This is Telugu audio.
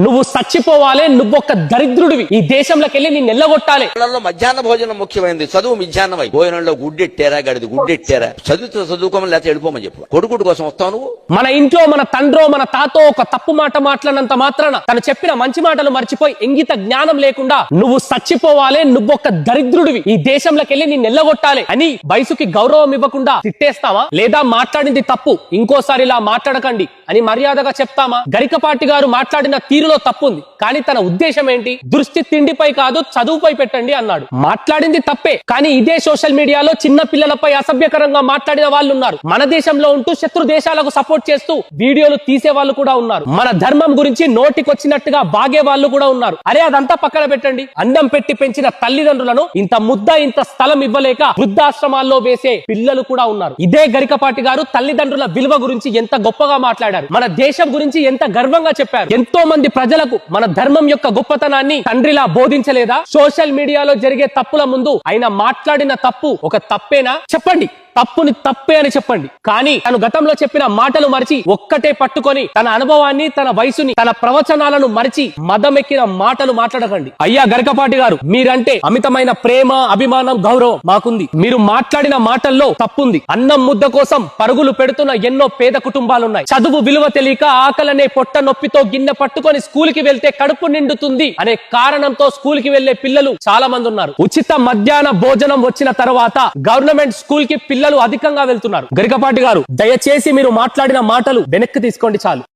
నువ్వు చచ్చిపోవాలి, నువ్వొక్క దరిద్రుడివి, ఈ దేశంలోకి వెళ్ళి నిన్ను ఎల్లగొట్టాలి. మధ్యాహ్న భోజనం ముఖ్యమైనది, చదువు మిధ్యాహ్నమై భోజనంలో గుడ్డెట్టారా గడిది గుడ్డెట్టారా, చదువుకోమని లేకపోతే వెళ్ళిపోమని చెప్పు. కొడుకుడు కోసం వస్తావు నువ్వు. మన ఇంట్లో మన తండ్రో మన తాతో ఒక తప్పు మాట మాట్లాడినంత మాత్రాన తను చెప్పిన మంచి మాటలు మర్చిపోయి ఇంగిత జ్ఞానం లేకుండా నువ్వు చచ్చిపోవాలి, నువ్వొక్క దరిద్రుడివి, ఈ దేశంలోకి వెళ్ళి నిన్ను ఎల్లగొట్టాలి అని వయసుకి గౌరవం ఇవ్వకుండా తిట్టేస్తావా? లేదా మాట్లాడింది తప్పు, ఇంకోసారి ఇలా మాట్లాడకండి అని మర్యాదగా చెప్తామా? గరికపాటి గారు మాట్లాడిన తీరులో తప్పుంది, కానీ తన ఉద్దేశం ఏంటి? దృష్టి తిండిపై కాదు చదువుపై పెట్టండి అన్నాడు. మాట్లాడింది తప్పే, కానీ ఇదే సోషల్ మీడియాలో చిన్న పిల్లలపై అసభ్యకరంగా మాట్లాడిన వాళ్ళు ఉన్నారు. మన దేశంలో ఉంటూ శత్రు దేశాలకు సపోర్ట్ చేస్తూ వీడియోలు తీసే వాళ్ళు కూడా ఉన్నారు. మన ధర్మం గురించి నోటికొచ్చినట్టుగా బాగే వాళ్ళు కూడా ఉన్నారు. అరే అదంతా పక్కన పెట్టండి. అన్నం పెట్టి పెంచిన తల్లిదండ్రులను ఇంత ముద్ద ఇంత స్థలం ఇవ్వలేక వృద్ధాశ్రమాల్లో వేసే పిల్లలు కూడా ఉన్నారు. ఇదే గరికపాటి గారు తల్లిదండ్రుల విలువ గురించి ఎంత గొప్పగా మాట్లాడారు, మన దేశం గురించి ఎంత గర్వంగా చెప్పారు. ఎంతో మంది ప్రజలకు మన ధర్మం యొక్క గొప్పతనాన్ని తండ్రిలా బోధించలేదా? సోషల్ మీడియాలో జరిగే తప్పుల ముందు ఆయన మాట్లాడిన తప్పు ఒక తప్పేనా? చెప్పండి, తప్పుని తప్పే అని చెప్పండి. కానీ తను గతంలో చెప్పిన మాటలు మరిచి ఒక్కటే పట్టుకొని తన అనుభవాన్ని, తన వయసుని, తన ప్రవచనాలను మరిచి మదమెక్కిన మాటలు మాట్లాడకండి. అయ్యా గరికపాటి గారు, మీరంటే అమితమైన ప్రేమ, అభిమానం, గౌరవం మాకుంది. మీరు మాట్లాడిన మాటల్లో తప్పుంది. అన్నం ముద్ద కోసం పరుగులు పెడుతున్న ఎన్నో పేద కుటుంబాలున్నాయి. చదువు విలువ తెలియక ఆకలనే పొట్ట నొప్పితో గిన్నె పట్టుకొని స్కూల్ కి వెళ్తే కడుపు నిండుతుంది అనే కారణంతో స్కూల్ కి వెళ్లే పిల్లలు చాలా మంది ఉన్నారు. ఉచిత మధ్యాహ్న భోజనం వచ్చిన తర్వాత గవర్నమెంట్ స్కూల్ కి పిల్లలు అధికంగా వెళ్తున్నారు. గరికపాటి గారు, దయచేసి మీరు మాట్లాడిన మాటలు వెనక్కి తీసుకోండి చాలు.